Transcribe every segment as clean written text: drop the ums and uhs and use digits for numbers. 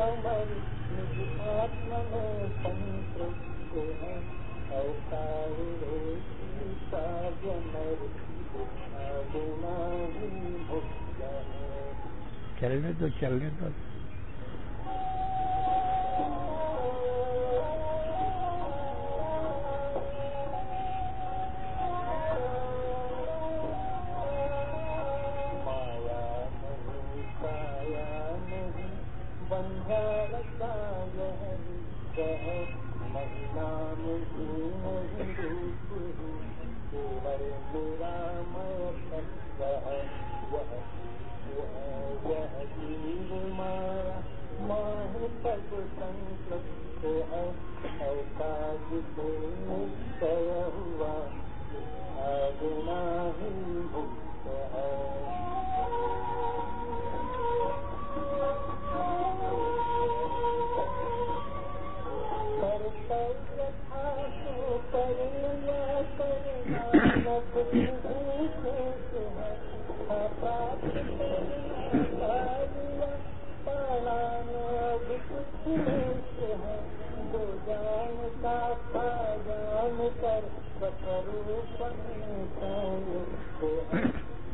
अमर निज आत्म में संतृप्त है। अवतार का जनर बिना ही मुक्त है। चलने दो चलने दो। महिला नहीं रूप केवल निरामय तत्व है। यह जीव माया माह तब संतृप्त है। अवकाश से निश्चय हुआ बिना ही मुक्त है।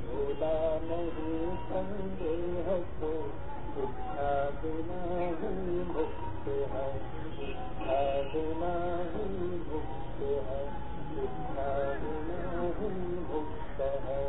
भोला नहीं संदेह को इच्छा बिना ही मुक्त है। इच्छा बिना ही मुक्त है। इच्छा बिना ही मुक्त है।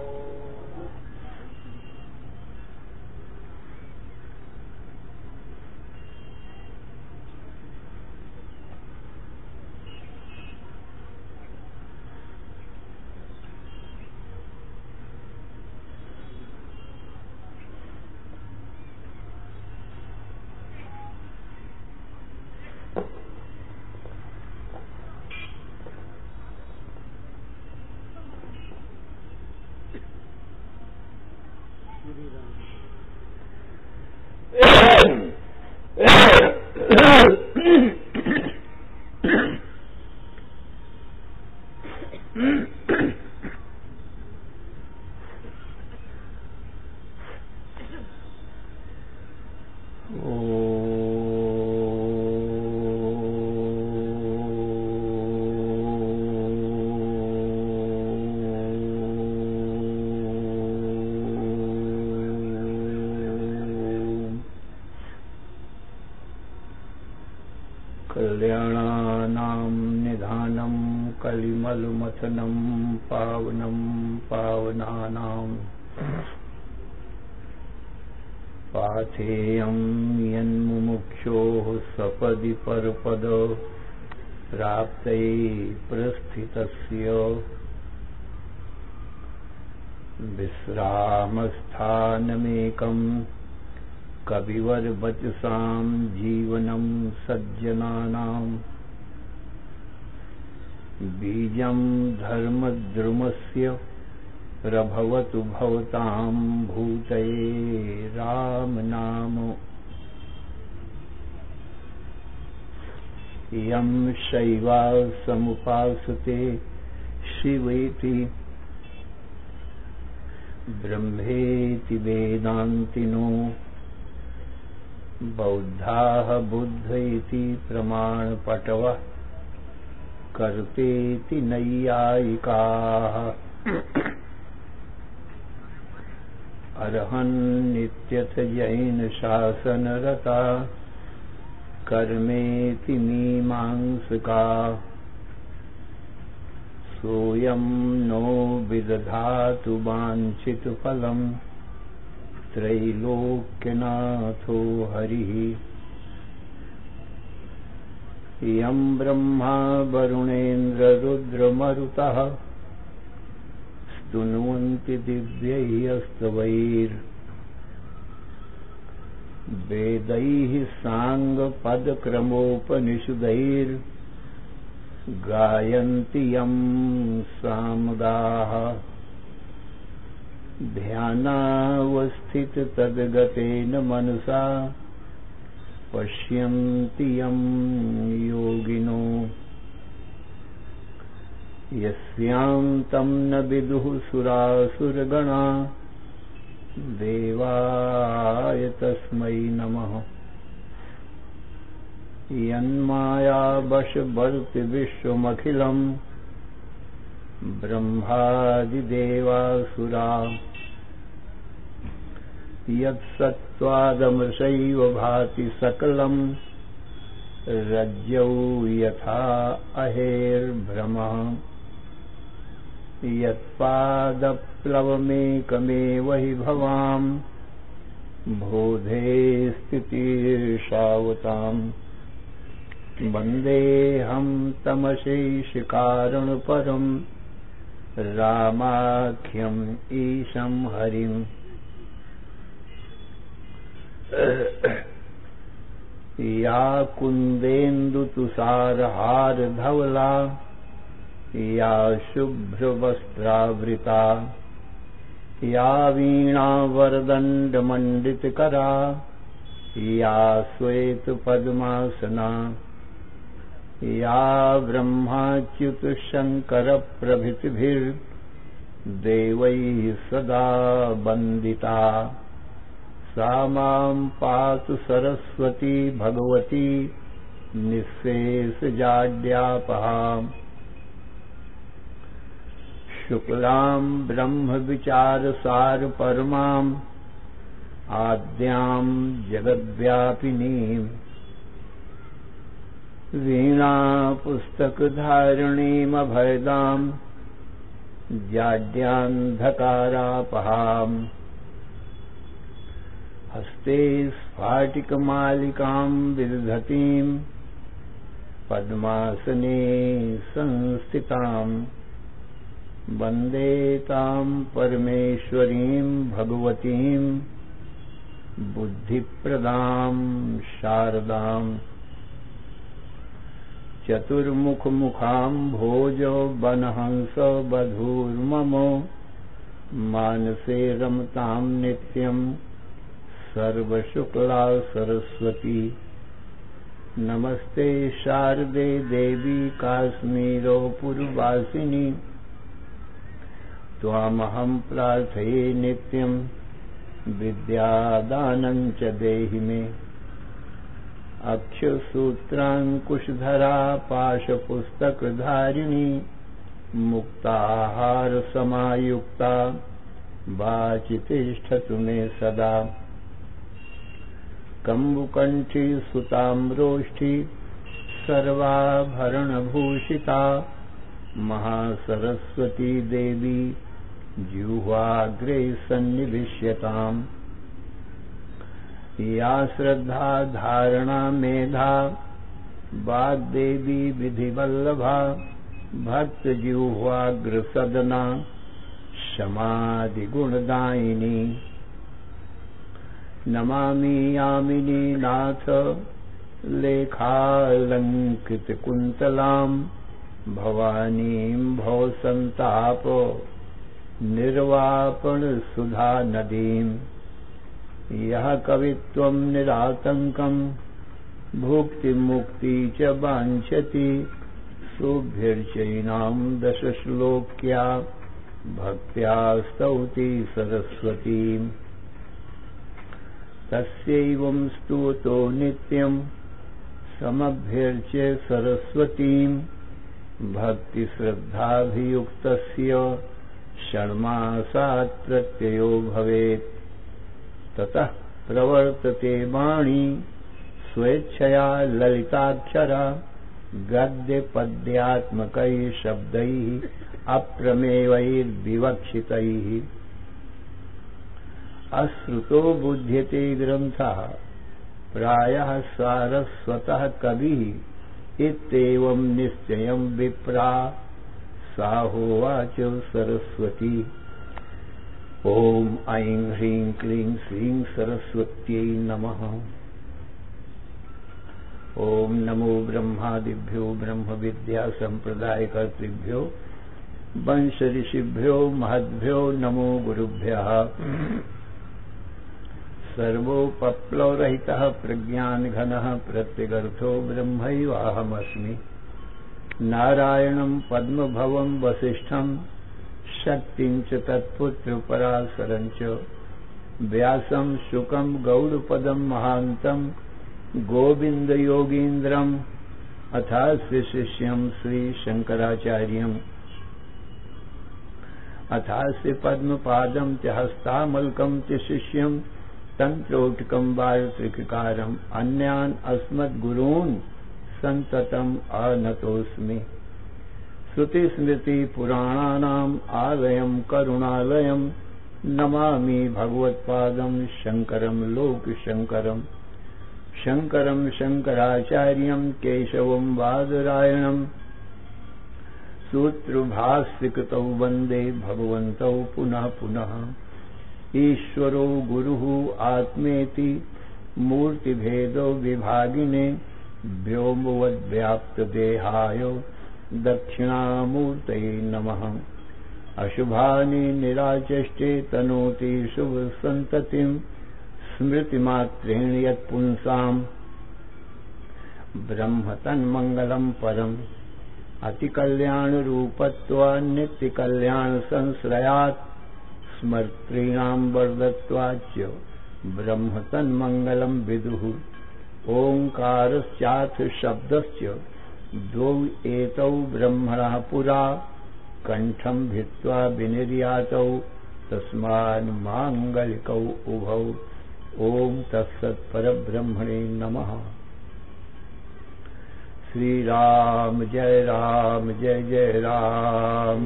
कल्याणानां निधानं कलिमलमथनं पावनं पावनानां पाथेयं यन्मुमुक्षोः सपदि परपद प्राप्तये प्रस्थितस्य विश्रामस्थानमेकम् कविवरवचसां जीवनं सज्जनानां बीजं धर्मद्रुमस्य प्रभवतु भवतां भूतये राम नाम। यं शैवा समुपासते शिवेति ब्रह्मेति वेदान्तिनो बौद्धाः बुद्ध इति प्रमाणपटवः कर्तेति नैयायिकाः अर्हन्नित्यथ जैन शासनरता कर्मेति मीमांसकाः सोऽयं नो विदधातु वाञ्छितफलम् त्रैलोक्यनाथो हरिः। यं ब्रह्मा वरुणेन्द्ररुद्रमरुतः स्तुन्वन्ति दिव्यैस्तवैर्वेदैः साङ्गपदक्रमोपनिषदैर्गायन्ति यं सामगाः। ध्यानावस्थिततद्गतेन मनसा पश्यन्ति यं योगिनो यस्यान्तं न विदुः सुरासुरगणा देवाय तस्मै नमः। यन्माया वशवर्ति विश्वमखिलम् ब्रह्मादिदेवासुरा यत्सत्त्वादमृषैव भाति सकलम् रज्जौ यथा अहेर्भ्रमः यत्पादप्लवमेकमेव हि भवाम् बोधे स्थितिर्षावताम् वन्देऽहं तमशेषकारणपरम् रामाख्यम् ईशं हरिम् या कुन्देन्दुतुषारहारधवला या शुभ्रवस्त्रावृता या वीणावरदण्डमण्डितकरा या श्वेतपद्मासना या ब्रह्माच्युतशङ्करप्रभृतिभिर्देवैः सदा वन्दिता सा मां पातु सरस्वती भगवती निःशेषजाड्यापहाम् शुक्लां ब्रह्मविचारसारपरमाम् आद्यां जगद्व्यापिनीम् वीणापुस्तकधारिणीमभयदाम् जाड्यान्धकारापहाम् हस्ते स्फाटिकमालिकां विदधतीं पद्मासने संस्थिताम् वन्दे तां परमेश्वरीं भगवतीं बुद्धिप्रदां शारदाम् चतुर्मुखमुखां भोजो वनहंस बधूर्ममो मानसे रमतां नित्यम् सर्वशुक्ला सरस्वती नमस्ते शारदे देवी काश्मीरो पुरवासिनी त्वामहं प्रार्थये नित्यं विद्यादानं च देहि मे अक्षसूत्राङ्कुशधरा पाशपुस्तकधारिणी मुक्ताहारसमायुक्ता वाचि तिष्ठतु मे सदा कम्बुकण्ठी सुताम्रोष्ठी सर्वाभरणभूषिता महासरस्वती देवी जिह्वाग्रे सन्निविश्यताम् या श्रद्धा धारणा मेधा वाग्देवी विधिवल्लभा भक्तजिह्वाग्रसदना समाधिगुणदायिनी नमामि यामिनी नाथ लेखालङ्कृतकुन्तलां भवानीं भवसन्ताप निर्वापणसुधा नदीम् यः कवित्वं निरातङ्कं भुक्तिमुक्ति च वाञ्छति शुभ्यर्चैनां दशश्लोक्या भक्त्या स्तौति सरस्वतीम् तस्यैवं स्तुतो नित्यं समभ्यर्च्य सरस्वतीं भक्तिश्रद्धाभियुक्तस्य षण्मासात् प्रत्ययो भवेत् ततः प्रवर्तते वाणी स्वेच्छया ललिताक्षरा गद्यपद्यात्मकैः शब्दैः अप्रमेयैर्विवक्षितैः अश्रुतो बुध्यते ग्रन्थः प्रायः सारस्वतः कविः इत्येवं निश्चयं विप्रा साहोवाच सरस्वती ॐ ऐं ह्रीं क्लीं श्रीं सरस्वत्यै नमः। ॐ नमो ब्रह्मादिभ्यो ब्रह्मविद्यासम्प्रदायकर्तृभ्यो वंशऋषिभ्यो महद्भ्यो नमो गुरुभ्यः। सर्वोपप्लवरहितः प्रज्ञानघनः प्रत्यगर्थो ब्रह्मैवाहमस्मि। नारायणं पद्मभवं वसिष्ठं शक्तिं च तत्पुत्रपराशरं च व्यासं शुकं गौडपदं महान्तं गोविंद योगीन्द्रम अथास्य शिष्यम श्री शंकराचार्यम अथास्य पद्मपादम च हस्तामलकम च शिष्यम तंत्रोटकम वार्त्रिकारम अन्यान अस्मद्गुरून् संततम अनतोस्मि। श्रुति स्मृति पुराणानाम आलयम करुणालयम नमामि भगवत्पादम शंकरम लोक शंकरम। शंकरम शंकराचार्यम केशवम बादरायणम सूत्रभाष्यकृतौ वंदे भगवन्तौ पुनः पुनः। ईश्वरो गुरुः आत्मेति मूर्तिभेदो विभागिने व्योमवद्व्याप्तदेहाय दक्षिणामूर्तये नमः। अशुभानि निराचष्टे तनोति शुभसन्ततिं स्मृतिमात्रेण यत्पुंसाम् ब्रह्म तन्मङ्गलं परम्। अतिकल्याणरूपत्वात् नित्यकल्याणसंश्रयात् स्मर्तॄणां वरदत्वाच्च ब्रह्म तन्मङ्गलं विदुः। ओङ्कारश्चाथ शब्दश्च द्वौ एतौ ब्रह्मणः पुरा कण्ठं भित्त्वा विनिर्यातौ तस्मान् माङ्गलिकौ उभौ। ॐ तत्सत् परब्रह्मणे नमः। श्री राम जय जय राम।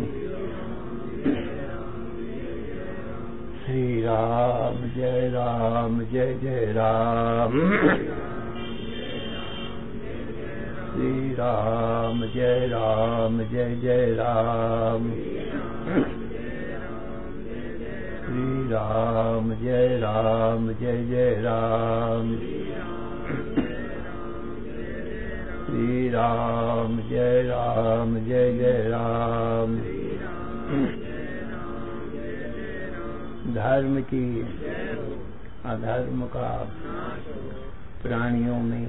श्री राम जय जय राम। श्री राम जय जय राम। श्री राम जय जय राम। श्री राम जय जय राम। धर्म की अधर्म का प्राणियों में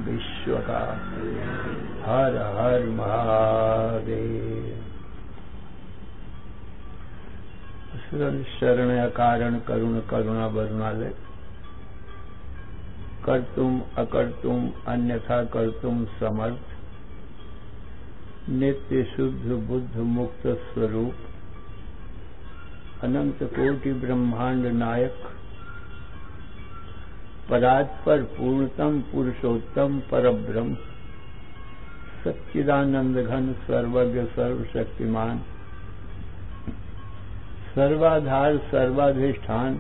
विश्व का हर हर महादेव। शरण कारण करुण करुणा वरुणालय कर्तुम अकर्तुम अन्यथा कर्तुम समर्थ नित्य शुद्ध बुद्ध मुक्त स्वरूप अनंत कोटि ब्रह्मांड नायक परात्पर पूर्णतम पुरुषोत्तम परब्रह्म सच्चिदानंद घन सर्वज्ञ सर्वशक्तिमान सर्वाधार सर्वाधिष्ठान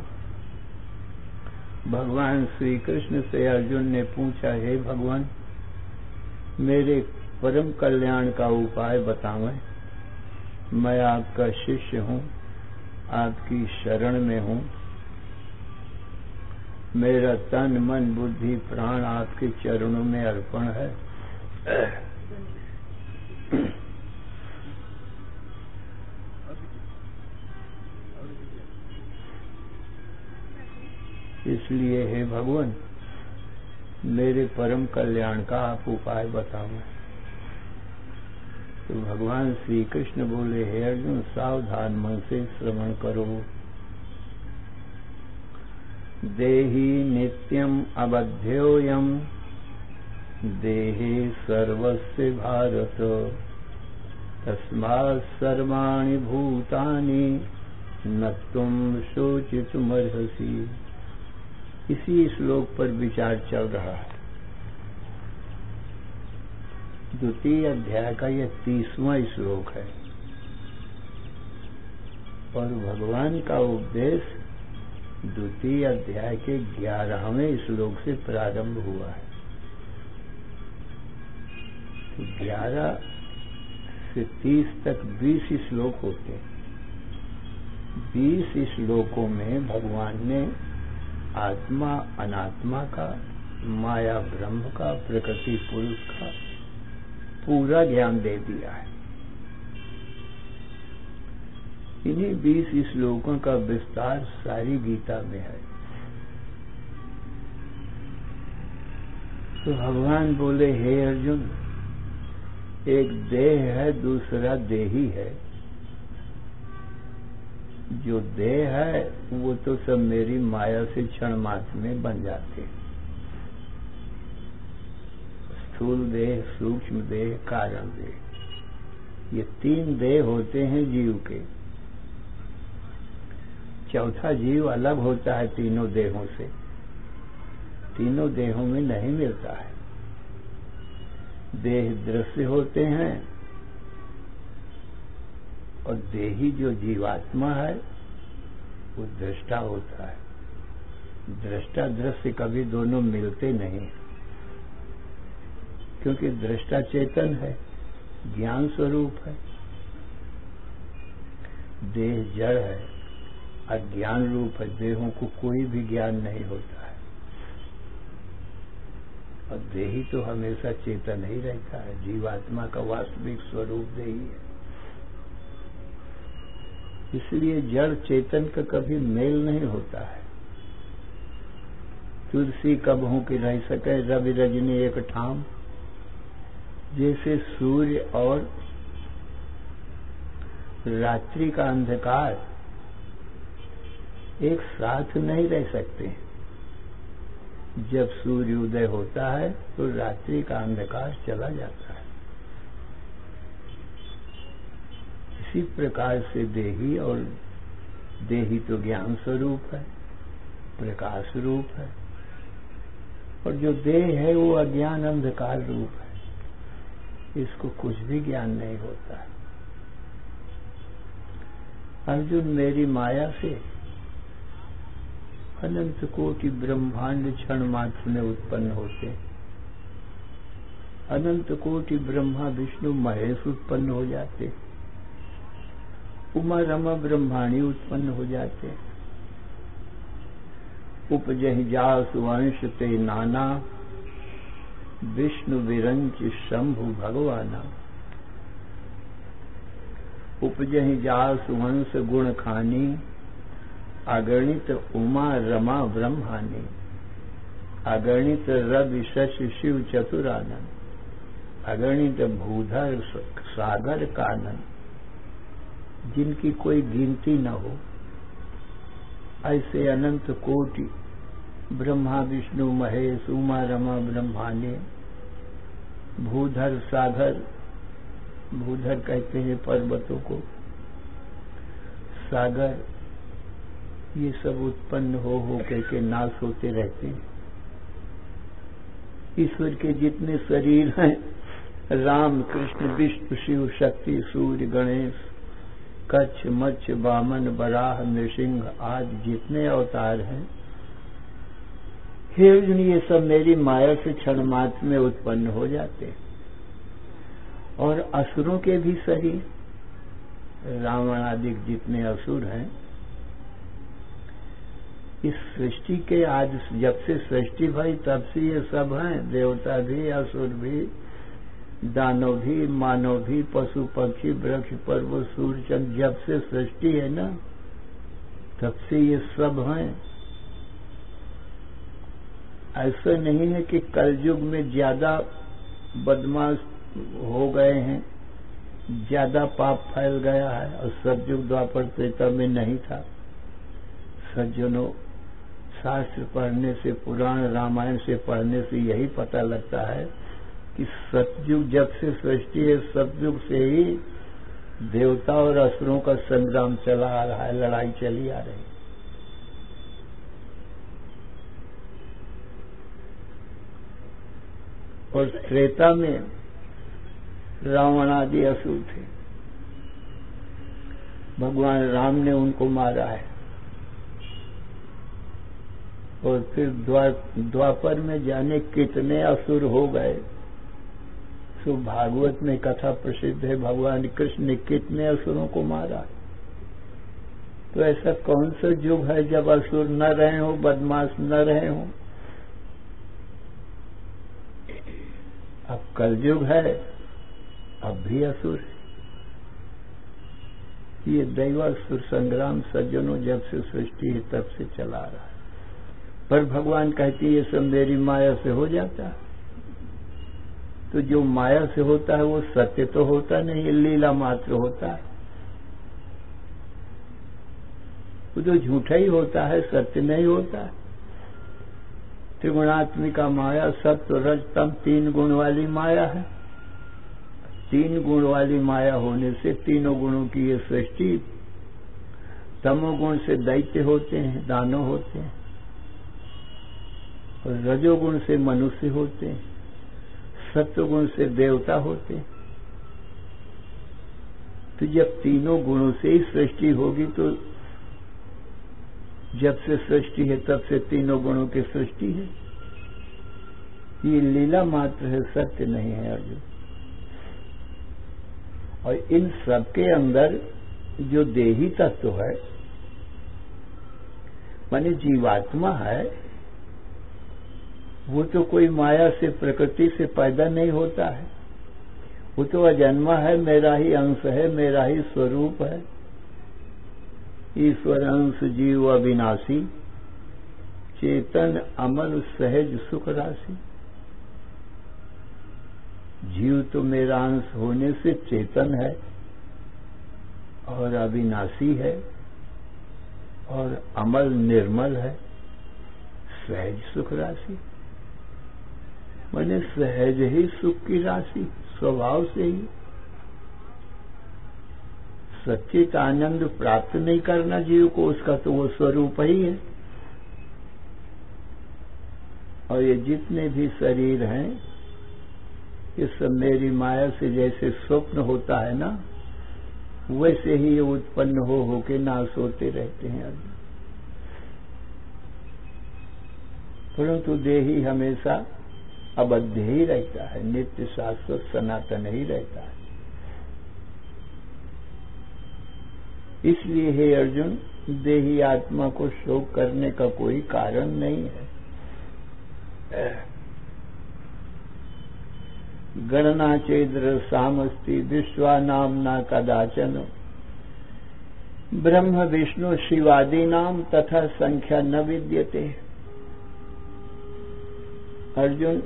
भगवान श्री कृष्ण से अर्जुन ने पूछा, हे भगवान मेरे परम कल्याण का उपाय बतावें। मैं आपका शिष्य हूँ, आपकी शरण में हूँ। मेरा तन मन बुद्धि प्राण आपके चरणों में अर्पण है। इसलिए हे भगवान मेरे परम कल्याण का आप उपाय बताओ। तो भगवान श्री कृष्ण बोले, हे अर्जुन सावधान मन से श्रवण करो। देहि नित्यम अबध्योयम देहे सर्वस्य भारत तस्मात् सर्वाणि भूतानि न तुम शोचितुमर्हसि। इसी श्लोक पर विचार चल रहा है। द्वितीय अध्याय का यह 30वां श्लोक है और भगवान का उपदेश द्वितीय अध्याय के 11वें श्लोक से प्रारंभ हुआ है। तो 11 से 30 तक 20 श्लोक होते हैं। 20 श्लोकों में भगवान ने आत्मा अनात्मा का, माया ब्रह्म का, प्रकृति पुरुष का पूरा ज्ञान दे दिया है। इन्हीं 20 श्लोकों का विस्तार सारी गीता में है। तो भगवान बोले, हे अर्जुन एक देह है दूसरा देही है। जो देह है वो तो सब मेरी माया से क्षण मात्र में बन जाते हैं। स्थूल देह, सूक्ष्म देह, कारण देह। ये 3 देह होते हैं जीव के। चौथा जीव अलग होता है तीनों देहों से, तीनों देहों में नहीं मिलता है। देह दृश्य होते हैं और देही जो जीवात्मा है वो दृष्टा होता है। दृष्टा दृश्य कभी दोनों मिलते नहीं, क्योंकि दृष्टा चेतन है, ज्ञान स्वरूप है। देह जड़ है, अज्ञान रूप है। देहों को कोई भी ज्ञान नहीं होता है और देही तो हमेशा चेतन ही रहता है। जीवात्मा का वास्तविक स्वरूप देही है। इसलिए जड़ चेतन का कभी मेल नहीं होता है। तुलसी कबहू की रह सके रवि रजनी एक ठाम, जैसे सूर्य और रात्रि का अंधकार एक साथ नहीं रह सकते। जब सूर्य उदय होता है तो रात्रि का अंधकार चला जाता है। इसी प्रकार से देही, और देही तो ज्ञान स्वरूप है, प्रकाश रूप है, और जो देह है वो अज्ञान अंधकार रूप है। इसको कुछ भी ज्ञान नहीं होता है। अर्जुन, मेरी माया से अनंत कोटि ब्रह्मांड क्षण मात्र में उत्पन्न होते। अनंत कोटि ब्रह्मा विष्णु महेश उत्पन्न हो जाते, उमा रमा ब्रह्माणी उत्पन्न हो जाते। उपजहि जासु वंश ते नाना, विष्णु विरंच शंभु भगवाना। उपजहि जासु वंश गुण खानी, अगणित उमा रमा ब्रह्मानी। अगणित रवि शशि शिव चतुरानन, अगणित भूधर सागर कानन। जिनकी कोई गिनती न हो, ऐसे अनंत कोटि ब्रह्मा विष्णु महेश उमा रमा ब्रह्मानी। भूधर सागर, भूधर कहते हैं पर्वतों को, सागर, ये सब उत्पन्न हो के नाश होते रहते हैं। ईश्वर के जितने शरीर हैं, राम कृष्ण विष्णु शिव शक्ति सूर्य गणेश कच्छ मच्छ वामन बराह नृसिंह आदि जितने अवतार हैं, हे अर्जुन, ये सब मेरी माया से क्षण मात्र में उत्पन्न हो जाते हैं। और असुरों के भी शरीर, रावण आदि जितने असुर हैं, इस सृष्टि के आज जब से सृष्टि भई तब से ये सब हैं। देवता भी, असुर भी, दानव भी, मानव भी, पशु पक्षी वृक्ष पर्वत सूर्य चंद्र, जब से सृष्टि है ना तब से ये सब हैं। ऐसा नहीं है कि कलयुग में ज्यादा बदमाश हो गए हैं, ज्यादा पाप फैल गया है, और सतयुग द्वापर त्रेता में नहीं था। सज्जनों, शास्त्र पढ़ने से, पुराण रामायण से पढ़ने से यही पता लगता है कि सतयुग जब से सृष्टि है, सतयुग से ही देवता और असुरों का संग्राम चला आ रहा है, लड़ाई चली आ रही है। और त्रेता में रावण आदि असुर थे, भगवान राम ने उनको मारा है। और फिर द्वापर में जाने कितने असुर हो गए। सो भागवत में कथा प्रसिद्ध है, भगवान कृष्ण ने कितने असुरों को मारा। तो ऐसा कौन सा युग है जब असुर न रहे हो, बदमाश न रहे हो? अब कलयुग है, अब भी असुर है। ये दैवासुर संग्राम सज्जनों जब से सृष्टि है तब से चला रहा है। पर भगवान कहती है ये सब मेरी माया से हो जाता है। तो जो माया से होता है वो सत्य तो होता नहीं, लीला मात्र होता है। वो तो झूठा ही होता है, सत्य नहीं होता है। त्रिगुणात्मिका माया सत्व रज तम 3 गुण वाली माया है। 3 गुण वाली माया होने से तीनों गुणों की ये सृष्टि, तमोगुण से दैत्य होते हैं, दानव होते हैं, और रजोगुण से मनुष्य होते हैं, सत्वगुण से देवता होते हैं। तो जब तीनों गुणों से ही सृष्टि होगी तो जब से सृष्टि है तब से तीनों गुणों की सृष्टि है। ये लीला मात्र है, सत्य नहीं है अर्जुन। और इन सबके अंदर जो देही तत्व है, माने जीवात्मा है, वो तो कोई माया से, प्रकृति से पैदा नहीं होता है। वो तो अजन्मा है, मेरा ही अंश है, मेरा ही स्वरूप है। ईश्वर अंश जीव अविनाशी, चेतन अमल सहज सुख राशि। जीव तो मेरा अंश होने से चेतन है और अविनाशी है और अमल निर्मल है, सहज सुख राशि। मैंने सहज ही सुख की राशि, स्वभाव से ही। सच्चित आनंद प्राप्त नहीं करना जीव को, उसका तो वो स्वरूप ही है। और ये जितने भी शरीर हैं, ये सब मेरी माया से जैसे स्वप्न होता है ना, वैसे ही ये उत्पन्न हो के नाश होते रहते हैं। परंतु देही हमेशा अबद्ध ही रहता है, नित्य शाश्वत सनातन ही रहता है। इसलिए हे अर्जुन, देही आत्मा को शोक करने का कोई कारण नहीं है। गणना चेद्र सामस्ति विश्वानाम्ना कदाचन, ब्रह्म विष्णु शिवादि नाम तथा संख्या न विद्यते। अर्जुन,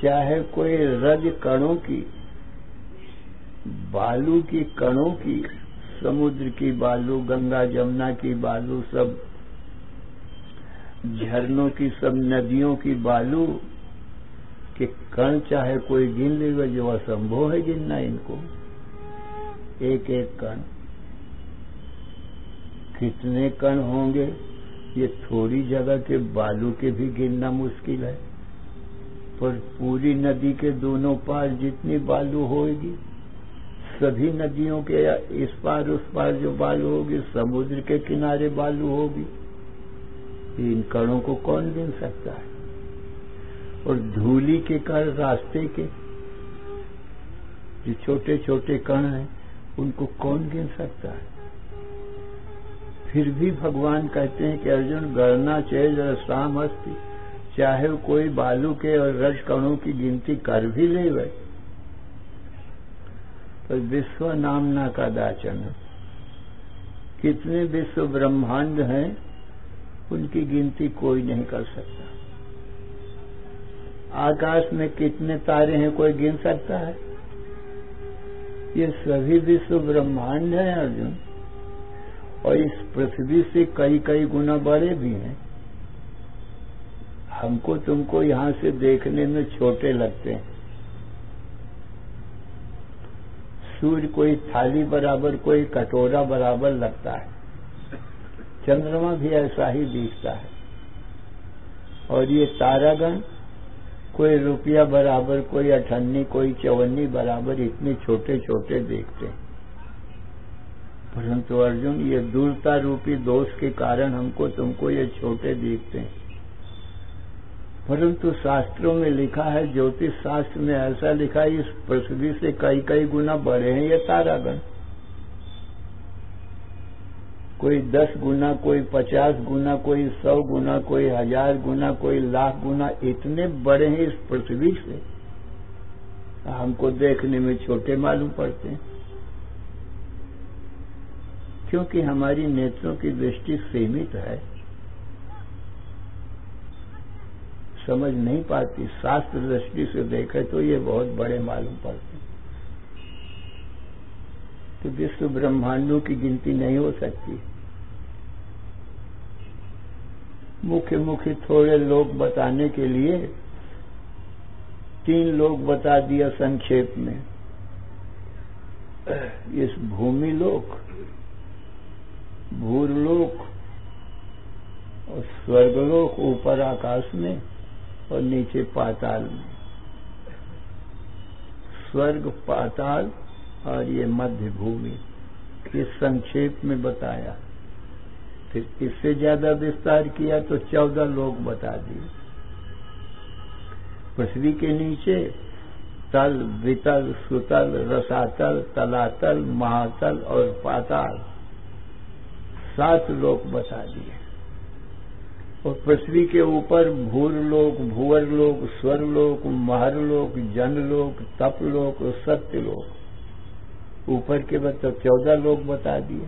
चाहे कोई रज कणों की, बालू की कणों की, समुद्र की बालू, गंगा जमुना की बालू, सब झरनों की, सब नदियों की बालू के कण चाहे कोई गिन लेगा, जो असंभव है गिनना इनको। एक एक कण, कितने कण होंगे ये थोड़ी जगह के बालू के भी गिनना मुश्किल है। पर पूरी नदी के दोनों पार जितनी बालू होगी, सभी नदियों के इस पार उस पार जो बालू होगी, समुद्र के किनारे बालू होगी, इन कणों को कौन गिन सकता है? और धूली के कण, रास्ते के जो छोटे छोटे कण हैं, उनको कौन गिन सकता है? फिर भी भगवान कहते हैं कि अर्जुन, गणना चेज रसाम अस्ति, चाहे कोई बालू के और रज कणों की गिनती कर भी ले गए, तो विश्व नामना का दाचन, कितने विश्व ब्रह्मांड हैं, उनकी गिनती कोई नहीं कर सकता। आकाश में कितने तारे हैं, कोई गिन सकता है? ये सभी विश्व ब्रह्मांड हैं अर्जुन, और इस पृथ्वी से कई कई गुना बड़े भी हैं। हमको तुमको यहां से देखने में छोटे लगते हैं। सूर्य कोई थाली बराबर, कोई कटोरा बराबर लगता है। चंद्रमा भी ऐसा ही दिखता है। और ये तारागण कोई रुपया बराबर, कोई अठन्नी, कोई चवन्नी बराबर, इतने छोटे छोटे दिखते हैं। परंतु अर्जुन, ये दूरता रूपी दोष के कारण हमको तुमको ये छोटे दिखते हैं। परंतु शास्त्रों में लिखा है, ज्योतिष शास्त्र में ऐसा लिखा है, इस पृथ्वी से कई कई गुना बड़े हैं ये तारागण। कोई 10 गुना, कोई 50 गुना, कोई 100 गुना, कोई 1000 गुना, कोई लाख गुना, इतने बड़े हैं इस पृथ्वी से। हमको देखने में छोटे मालूम पड़ते हैं, क्योंकि हमारी नेत्रों की दृष्टि सीमित है, समझ नहीं पाती। शास्त्र दृष्टि से देखे तो ये बहुत बड़े मालूम पड़ते हैं। तो विश्व ब्रह्मांडों की गिनती नहीं हो सकती। मुख्य थोड़े लोग बताने के लिए 3 लोग बता दिया संक्षेप में। इस भूमि लोक, भूरलोक और स्वर्गलोक ऊपर आकाश में और नीचे पाताल में। स्वर्ग, पाताल और ये मध्य भूमि, ये संक्षेप में बताया। फिर इससे ज्यादा विस्तार किया तो 14 लोग बता दिए। पृथ्वी के नीचे तल, वितल, सुतल, रसातल, तलातल, महातल और पाताल 7 लोग बता दिए। और पृथ्वी के ऊपर भूरलोक, भुवरलोक, स्वरलोक, महरलोक, जनलोक, तपलोक और सत्यलोक, ऊपर के मतलब 14 लोग बता दिए।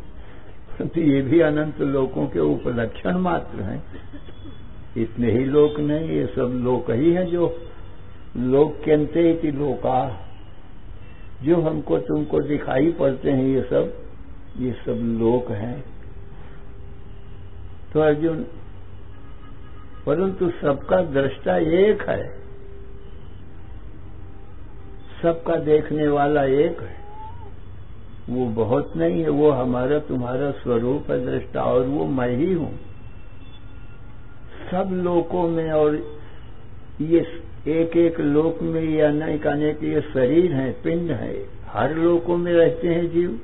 तो ये भी अनंत लोकों के उपलक्षण मात्र हैं, इतने ही लोक नहीं, ये सब लोक ही है जो लोक कहते इति लोका, जो हमको तुमको दिखाई पड़ते हैं ये सब लोक हैं। तो अर्जुन, परंतु सबका दृष्टा एक है, सबका देखने वाला एक है, वो बहुत नहीं है, वो हमारा तुम्हारा स्वरूप है दृष्टा, और वो मैं ही हूं सब लोकों में। और ये एक एक लोक में ये अनेक अनेक ये शरीर हैं, पिंड हैं, हर लोकों में रहते हैं जीव।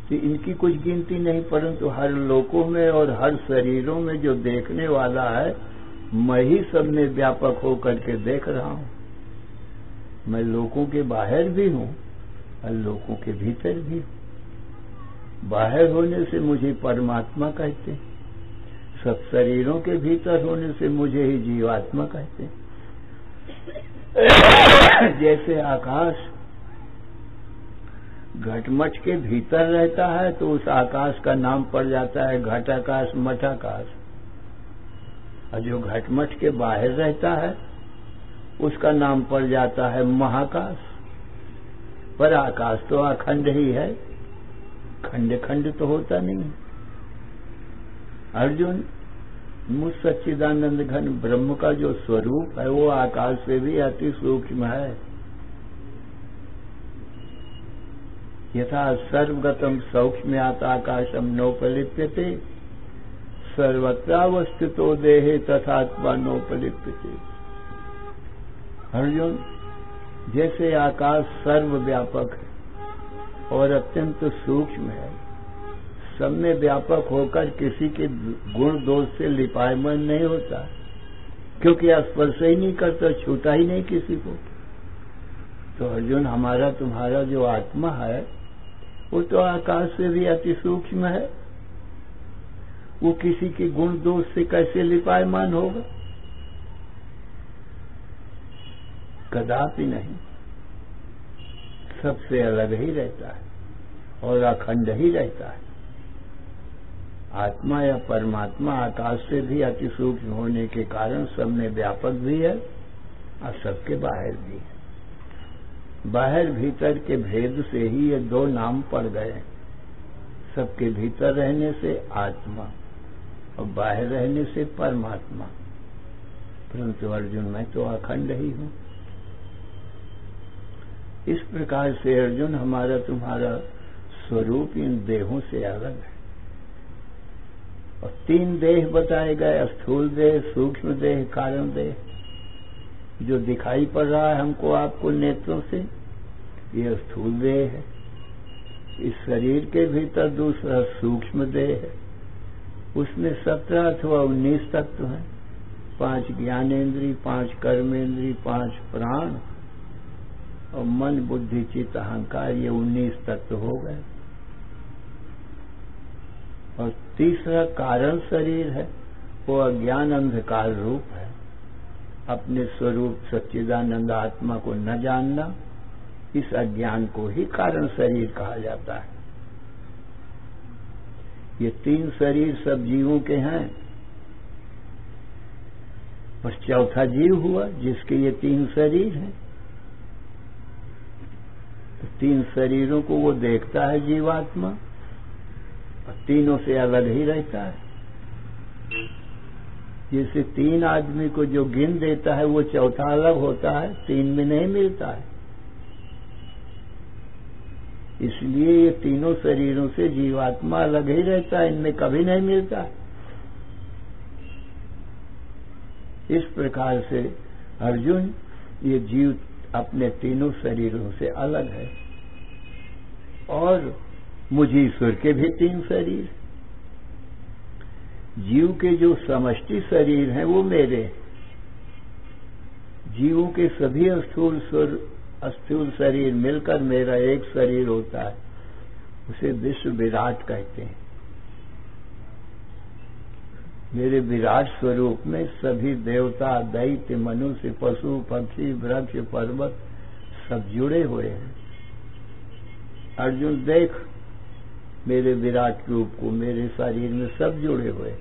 तो इनकी कुछ गिनती नहीं, परंतु हर लोकों में और हर शरीरों में जो देखने वाला है, मैं ही सब में व्यापक होकर के देख रहा हूं। मैं लोकों के बाहर भी हूं और लोकों के भीतर भी हूं। बाहर होने से मुझे परमात्मा कहते हैं, सब शरीरों के भीतर होने से मुझे ही जीवात्मा कहते हैं। जैसे आकाश घटमट के भीतर रहता है तो उस आकाश का नाम पड़ जाता है घटाकाश, मठाकाश, और जो घटमट के बाहर रहता है उसका नाम पड़ जाता है महाकाश। पर आकाश तो अखंड ही है, खंड खंड तो होता नहीं। अर्जुन, मुझ सच्चिदानंद घन ब्रह्म का जो स्वरूप है वो आकाश से भी अति सूक्ष्म है। यथा सर्वगतम सौक्ष्म्यात आकाशम नोपलिप्यते सर्वत्रावस्थितो देहे तथात्मा नोपलिप्यते। अर्जुन, जैसे आकाश सर्वव्यापक है और अत्यंत सूक्ष्म है, सब में व्यापक होकर किसी के गुण दोष से लिपायमान नहीं होता, क्योंकि स्पर्श ही नहीं करता, छूता ही नहीं किसी को। तो अर्जुन, हमारा तुम्हारा जो आत्मा है वो तो आकाश से भी अति सूक्ष्म है, वो किसी के गुण दोष से कैसे लिपायमान होगा? कदापि नहीं, सबसे अलग ही रहता है और अखंड ही रहता है। आत्मा या परमात्मा आकाश से भी अति सूक्ष्म होने के कारण सब में व्यापक भी है और सबके बाहर भी है। बाहर भीतर के भेद से ही ये 2 नाम पड़ गए, सबके भीतर रहने से आत्मा और बाहर रहने से परमात्मा। परंतु अर्जुन, मैं तो अखंड ही हूं। इस प्रकार से अर्जुन, हमारा तुम्हारा स्वरूप इन देहों से अलग है। और 3 देह बताए गए, स्थूल देह, सूक्ष्म देह, कारण देह। जो दिखाई पड़ रहा है हमको आपको नेत्रों से, ये स्थूल देह है। इस शरीर के भीतर दूसरा सूक्ष्म देह है, उसमें 17 अथवा 19 तत्व हैं, 5 ज्ञानेन्द्रिय, 5 कर्मेंद्रिय, 5 प्राण और मन, बुद्धि, चित्त, अहंकार, ये 19 तत्व हो गए। और तीसरा कारण शरीर है, वो अज्ञान अंधकार रूप है। अपने स्वरूप सच्चिदानंद आत्मा को न जानना, इस अज्ञान को ही कारण शरीर कहा जाता है। ये 3 शरीर सब जीवों के हैं, बस चौथा जीव हुआ जिसके ये 3 शरीर हैं। तो 3 शरीरों को वो देखता है जीवात्मा, तीनों से अलग ही रहता है। जैसे 3 आदमी को जो गिन देता है वो चौथा अलग होता है, 3 में नहीं मिलता है। इसलिए ये तीनों शरीरों से जीवात्मा अलग ही रहता है, इनमें कभी नहीं मिलता है। इस प्रकार से अर्जुन, ये जीव अपने तीनों शरीरों से अलग है। और मुझ ईश्वर के भी 3 शरीर। जीव के जो समष्टि शरीर हैं वो मेरे। जीवों के सभी स्थूल शरीर मिलकर मेरा एक शरीर होता है, उसे विश्व विराट कहते हैं। मेरे विराट स्वरूप में सभी देवता, दैत्य, मनुष्य, पशु, पक्षी, वृक्ष, पर्वत सब जुड़े हुए हैं। अर्जुन देख मेरे विराट रूप को, मेरे शरीर में सब जुड़े हुए।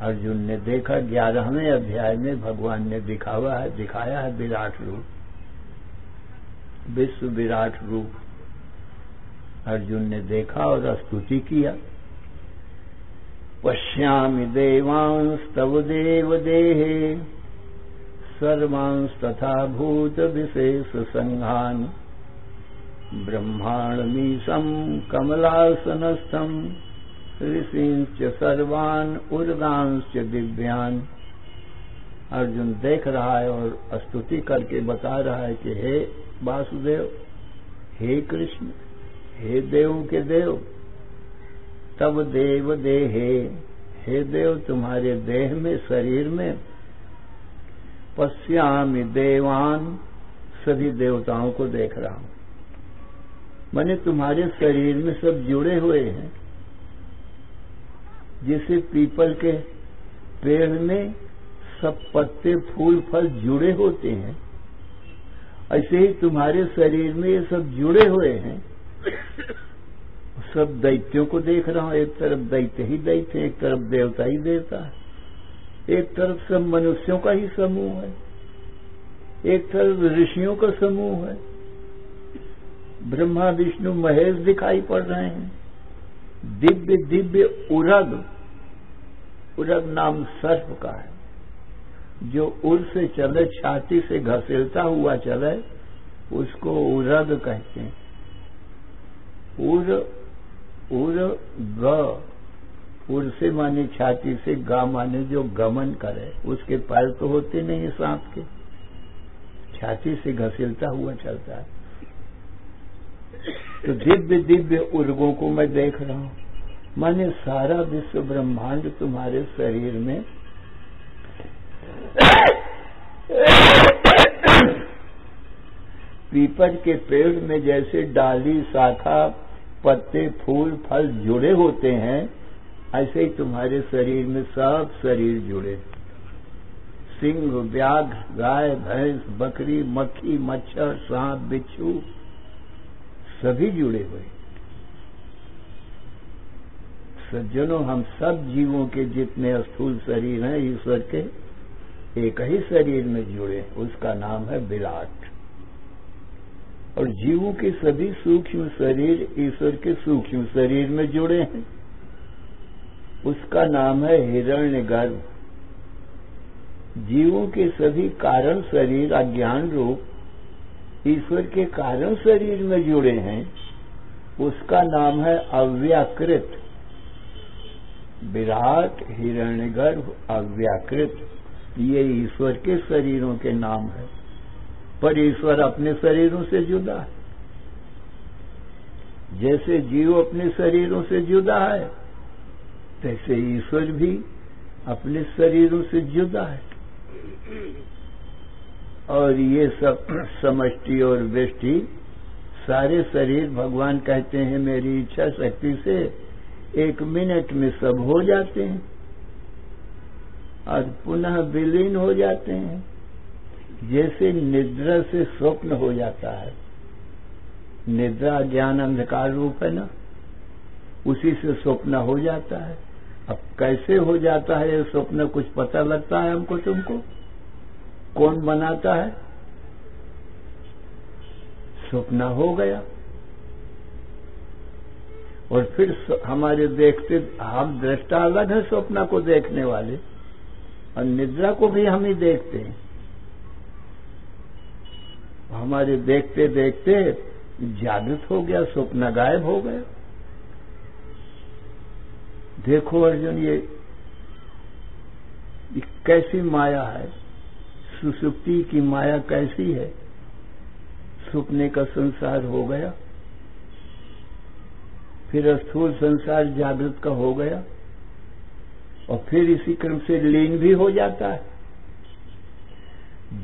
अर्जुन ने देखा 11वें अध्याय में भगवान ने दिखाया है विराट रूप, विश्व विराट रूप। अर्जुन ने देखा और स्तुति किया। पश्यामि देवांस तव देव देहे सर्वांस तथा भूत विशेष संघान ब्रह्मांडमीशं कमलासनस्थं ऋषींश्च सर्वान् उर्गांश्च दिव्यान्। अर्जुन देख रहा है और स्तुति करके बता रहा है कि हे वासुदेव, हे कृष्ण, हे देव के देव, तब देव देहे, हे देव तुम्हारे देह में, शरीर में, पश्यामि देवान, सभी देवताओं को देख रहा हूं। माने तुम्हारे शरीर में सब जुड़े हुए हैं। जैसे पीपल के पेड़ में सब पत्ते, फूल, फल जुड़े होते हैं, ऐसे ही तुम्हारे शरीर में ये सब जुड़े हुए हैं। सब दैत्यों को देख रहा हूं, एक तरफ दैत्य ही दैत्य है, एक तरफ देवता ही देवता है, एक तरफ सब मनुष्यों का ही समूह है, एक तरफ ऋषियों का समूह है। ब्रह्मा विष्णु महेश दिखाई पड़ रहे हैं। दिव्य दिव्य उरग नाम सर्प का है, जो उर से चले, छाती से घसीलता हुआ चले, उसको उरग कहते हैं। उर से माने छाती से, गा माने जो गमन करे। उसके पैर तो होते नहीं है सांप के, छाती से घसीलता हुआ चलता है। तो दिव्य दिव्य उर्गों को मैं देख रहा हूं। माने सारा विश्व ब्रह्मांड तुम्हारे शरीर में पीपल के पेड़ में जैसे डाली, शाखा, पत्ते, फूल, फल जुड़े होते हैं, ऐसे ही तुम्हारे शरीर में सब शरीर जुड़े। सिंह, व्याघ्र, गाय, भैंस, बकरी, मक्खी, मच्छर, सांप, बिच्छू सभी जुड़े हुए। सज्जनों, हम सब जीवों के जितने स्थूल शरीर हैं ईश्वर के एक ही शरीर में जुड़े, उसका नाम है विराट। और जीवों के सभी सूक्ष्म शरीर ईश्वर के सूक्ष्म शरीर में जुड़े हैं, उसका नाम है हिरण्यगर्भ। जीवों के सभी कारण शरीर अज्ञान रूप ईश्वर के कारण शरीर में जुड़े हैं, उसका नाम है अव्याकृत। विराट, हिरण्यगर्भ, अव्याकृत, ये ईश्वर के शरीरों के नाम है। पर ईश्वर अपने शरीरों से जुदा है। जैसे जीव अपने शरीरों से जुदा है, तैसे ईश्वर भी अपने शरीरों से जुदा है। और ये सब समष्टि और व्यष्टि सारे शरीर भगवान कहते हैं मेरी इच्छा शक्ति से 1 मिनट में सब हो जाते हैं और पुनः विलीन हो जाते हैं। जैसे निद्रा से स्वप्न हो जाता है, निद्रा ज्ञान अंधकार रूप है ना, उसी से स्वप्न हो जाता है। अब कैसे हो जाता है ये स्वप्न, कुछ पता लगता है हमको तुमको? कौन बनाता है? स्वप्न हो गया। और फिर हमारे देखते, हम दृष्टा अलग है स्वप्न को देखने वाले, और निद्रा को भी हम ही देखते हैं। हमारे देखते देखते जागृत हो गया, स्वप्न गायब हो गया। देखो अर्जुन, ये कैसी माया है, सुषुप्ति की माया कैसी है। सपने का संसार हो गया, फिर स्थूल संसार जागृत का हो गया, और फिर इसी क्रम से लीन भी हो जाता है।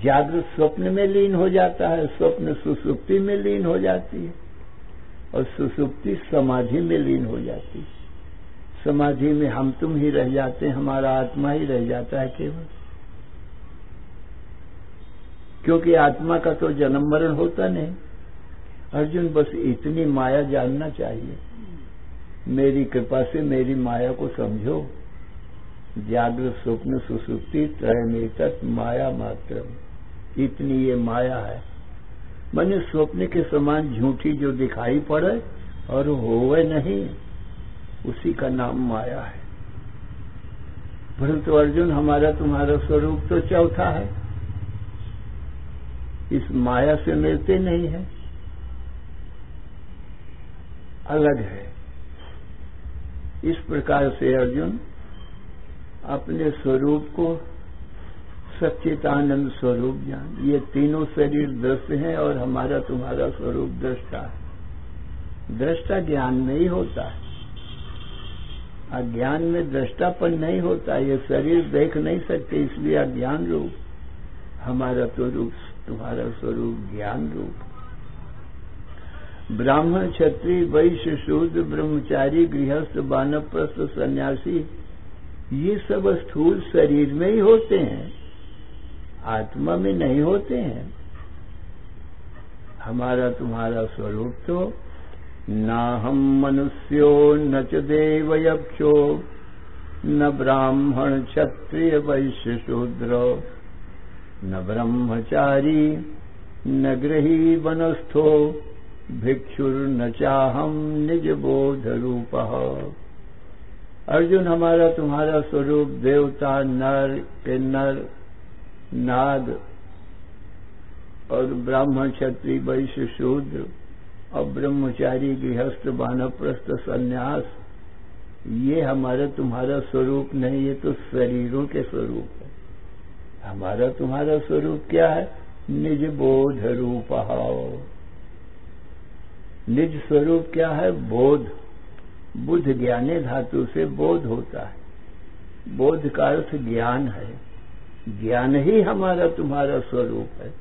जागृत स्वप्न में लीन हो जाता है, स्वप्न सुषुप्ति में लीन हो जाती है, और सुषुप्ति समाधि में लीन हो जाती है। समाधि में हम तुम ही रह जाते हैं, हमारा आत्मा ही रह जाता है केवल। क्योंकि आत्मा का तो जन्म मरण होता नहीं। अर्जुन, बस इतनी माया जानना चाहिए। मेरी कृपा से मेरी माया को समझो। जागृत स्वप्न सुषुप्ति त्रयमेतत् माया मात्र, इतनी ये माया है। मैंने स्वप्न के समान झूठी जो दिखाई पड़े और होवे नहीं, उसी का नाम माया है। परंतु अर्जुन, हमारा तुम्हारा स्वरूप तो चौथा है, इस माया से मिलते नहीं है, अलग है। इस प्रकार से अर्जुन अपने स्वरूप को सच्चिदानंद स्वरूप जान। ये तीनों शरीर दृश्य हैं और हमारा तुम्हारा स्वरूप दृष्टा है। दृष्टा ज्ञान में ही होता है, अज्ञान में दृष्टापन नहीं होता। ये शरीर देख नहीं सकते, इसलिए अज्ञान रूप। हमारा तो रूप, तुम्हारा स्वरूप ज्ञान रूप। ब्राह्मण, क्षत्रिय, वैश्य, शूद्र, ब्रह्मचारी, गृहस्थ, वानप्रस्थ, सन्यासी, ये सब स्थूल शरीर में ही होते हैं, आत्मा में नहीं होते हैं। हमारा तुम्हारा स्वरूप तो ना हम मनुष्यो न च देवयक्षो न ब्राह्मण क्षत्रिय वैश्य शूद्र न ब्रह्मचारी न गृही वनस्थो भिक्षुर्न चाहम निज बोध रूपः। अर्जुन, हमारा तुम्हारा स्वरूप देवता, नर, किन्नर, नाग और ब्राह्मण, क्षत्रिय, वैश्य, शूद्र और ब्रह्मचारी, गृहस्थ, वानप्रस्थ, सन्यास, ये हमारा तुम्हारा स्वरूप नहीं, ये तो शरीरों के स्वरूप है। हमारा तुम्हारा स्वरूप क्या है? निज बोध रूपः। निज स्वरूप क्या है? बोध। बुद्ध ज्ञाने धातु से बोध होता है। बोध का अर्थ ज्ञान है। ज्ञान ही हमारा तुम्हारा स्वरूप है।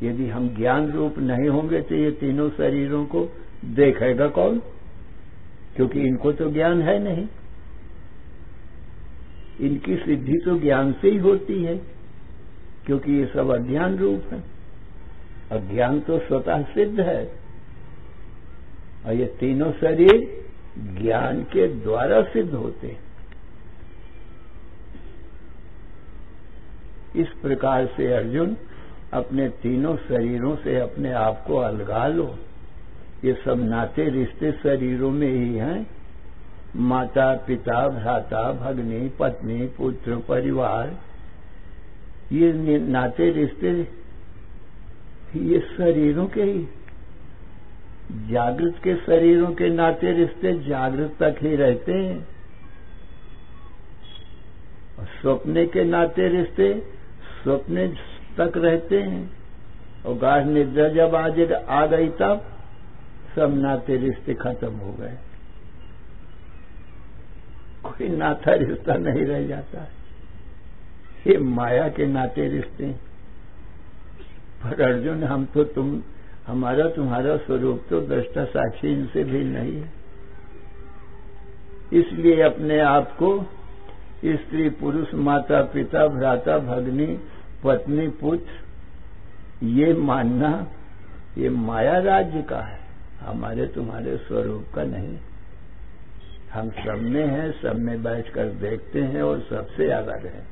यदि हम ज्ञान रूप नहीं होंगे तो ये तीनों शरीरों को देखेगा कौन? क्योंकि इनको तो ज्ञान है नहीं। इनकी सिद्धि तो ज्ञान से ही होती है, क्योंकि ये सब अज्ञान रूप है। अज्ञान तो स्वतः सिद्ध है, और ये तीनों शरीर ज्ञान के द्वारा सिद्ध होते हैं। इस प्रकार से अर्जुन अपने तीनों शरीरों से अपने आप को अलगा लो। ये सब नाते रिश्ते शरीरों में ही हैं। माता, पिता, भ्राता, भगनी, पत्नी, पुत्र, परिवार, ये नाते रिश्ते ये शरीरों के ही। जागृत के शरीरों के नाते रिश्ते जागृत तक ही रहते हैं, और स्वप्ने के नाते रिश्ते स्वप्ने तक रहते हैं, और गाढ़ निद्रा जब आ गई तब सब नाते रिश्ते खत्म हो गए। कोई नाता रिश्ता नहीं रह जाता है। ये माया के नाते रिश्ते। पर अर्जुन, हम तो हमारा तुम्हारा स्वरूप तो दृष्टा साक्षी इनसे भी नहीं है। इसलिए अपने आप को स्त्री, पुरुष, माता, पिता, भ्राता, भगनी, पत्नी, पुत्र ये मानना, ये माया राज्य का है, हमारे तुम्हारे स्वरूप का नहीं। हम सब में हैं, सब में बैठकर देखते हैं और सबसे अलग है।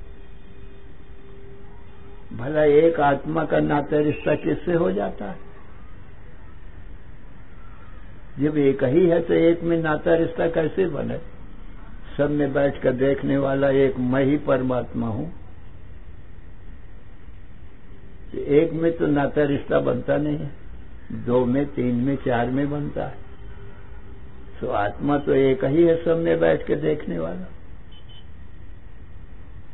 भला एक आत्मा का नाता रिश्ता किससे हो जाता है? जब एक ही है तो एक में नाता रिश्ता कैसे बने? सब में बैठ कर देखने वाला एक मैं ही परमात्मा हूं। एक में तो नाता रिश्ता बनता नहीं है, 2 में, 3 में, 4 में बनता है। तो आत्मा तो एक ही है, सब में बैठ के देखने वाला।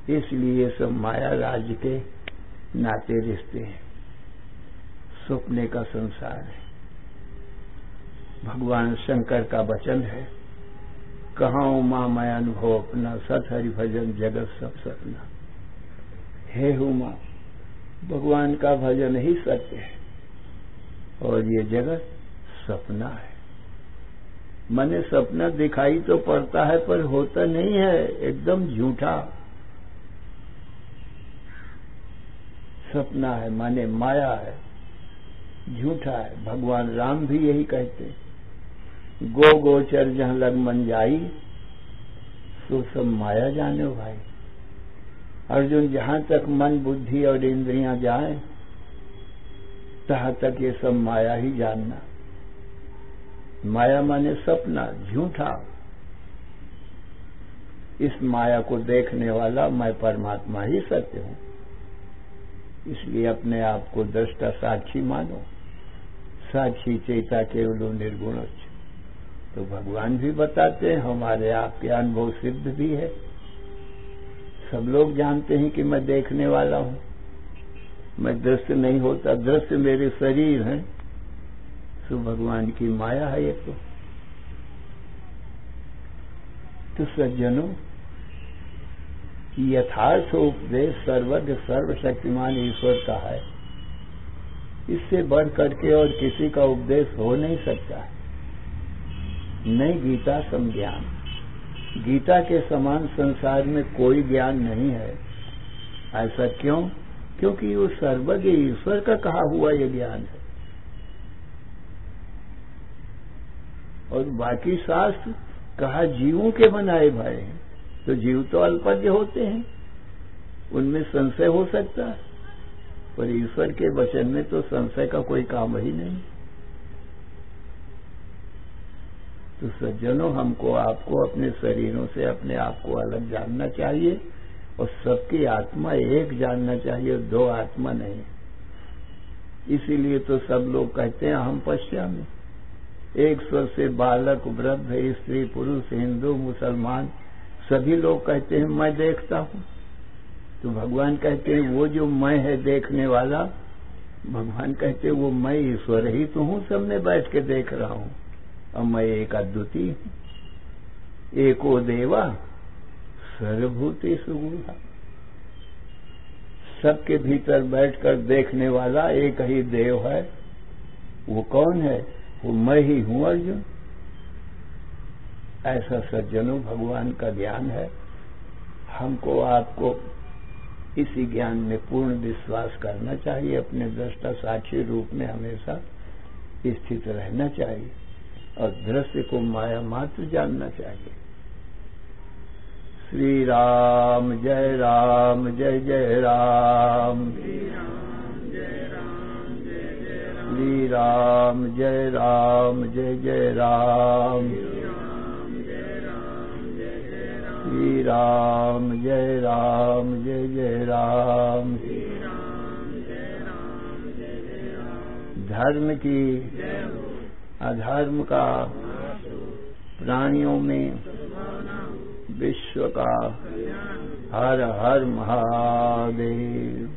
इसलिए सब माया राज्य के नाते रिश्ते हैं, सपने का संसार है। भगवान शंकर का वचन है, कहाँ उमा मैं अनुभव अपना, सत हरि भजन जगत सब सपना। हे उमा, भगवान का भजन ही सत्य है और ये जगत सपना है। मने सपना दिखाई तो पड़ता है पर होता नहीं है, एकदम झूठा सपना है, माने माया है, झूठा है। भगवान राम भी यही कहते हैं, गो गोचर जहां लग मन जाई, सो सब माया जाने भाई। अर्जुन, जहां तक मन बुद्धि और इंद्रियां जाए तहां तक ये सब माया ही जानना। माया माने सपना, झूठा। इस माया को देखने वाला मैं परमात्मा ही सत्य हूं। इसलिए अपने आप को दृष्टा साक्षी मानो। साक्षी चेता केवलो निर्गुण। तो भगवान भी बताते हैं, हमारे आपके अनुभव सिद्ध भी है। सब लोग जानते हैं कि मैं देखने वाला हूं, मैं दृश्य नहीं होता, दृश्य मेरे शरीर हैं। तो भगवान की माया है ये। तो सज्जनों, यथार्थ उपदेश सर्वज्ञ सर्वशक्तिमान ईश्वर का है। इससे बढ़ करके और किसी का उपदेश हो नहीं सकता है। नहीं गीता सम ज्ञान, गीता के समान संसार में कोई ज्ञान नहीं है। ऐसा क्यों? क्योंकि वो सर्वज्ञ ईश्वर का कहा हुआ ये ज्ञान है। और बाकी शास्त्र कहा जीवों के बनाए भय हैं। तो जीव तो अल्पज्ञ होते हैं, उनमें संशय हो सकता है, पर ईश्वर के वचन में तो संशय का कोई काम ही नहीं। तो सज्जनों, हमको आपको अपने शरीरों से अपने आप को अलग जानना चाहिए और सबकी आत्मा एक जानना चाहिए, 2 आत्मा नहीं। इसीलिए तो सब लोग कहते हैं हम पश्चिमी। एक स्वर से बालक, वृद्ध, स्त्री, पुरुष, हिंदू, मुसलमान सभी लोग कहते हैं मैं देखता हूं। तो भगवान कहते हैं वो जो मैं है देखने वाला, भगवान कहते हैं वो मैं ईश्वर ही तो हूं, सब में बैठ के देख रहा हूं। और मैं एक अद्वितीय हूं। एको देवा सर्वभूतेषु गुहा। सबके भीतर बैठकर देखने वाला एक ही देव है। वो कौन है? वो मैं ही हूं अर्जुन। ऐसा सज्जनों भगवान का ज्ञान है। हमको आपको इसी ज्ञान में पूर्ण विश्वास करना चाहिए। अपने दृष्टा साक्षी रूप में हमेशा स्थित रहना चाहिए और दृश्य को माया मात्र जानना चाहिए। श्री राम जय राम जय जय राम। श्री राम जय राम जय जय राम। श्री राम जय राम जय जय राम। धर्म की अधर्म का, प्राणियों में विश्व का हर हर महादेव।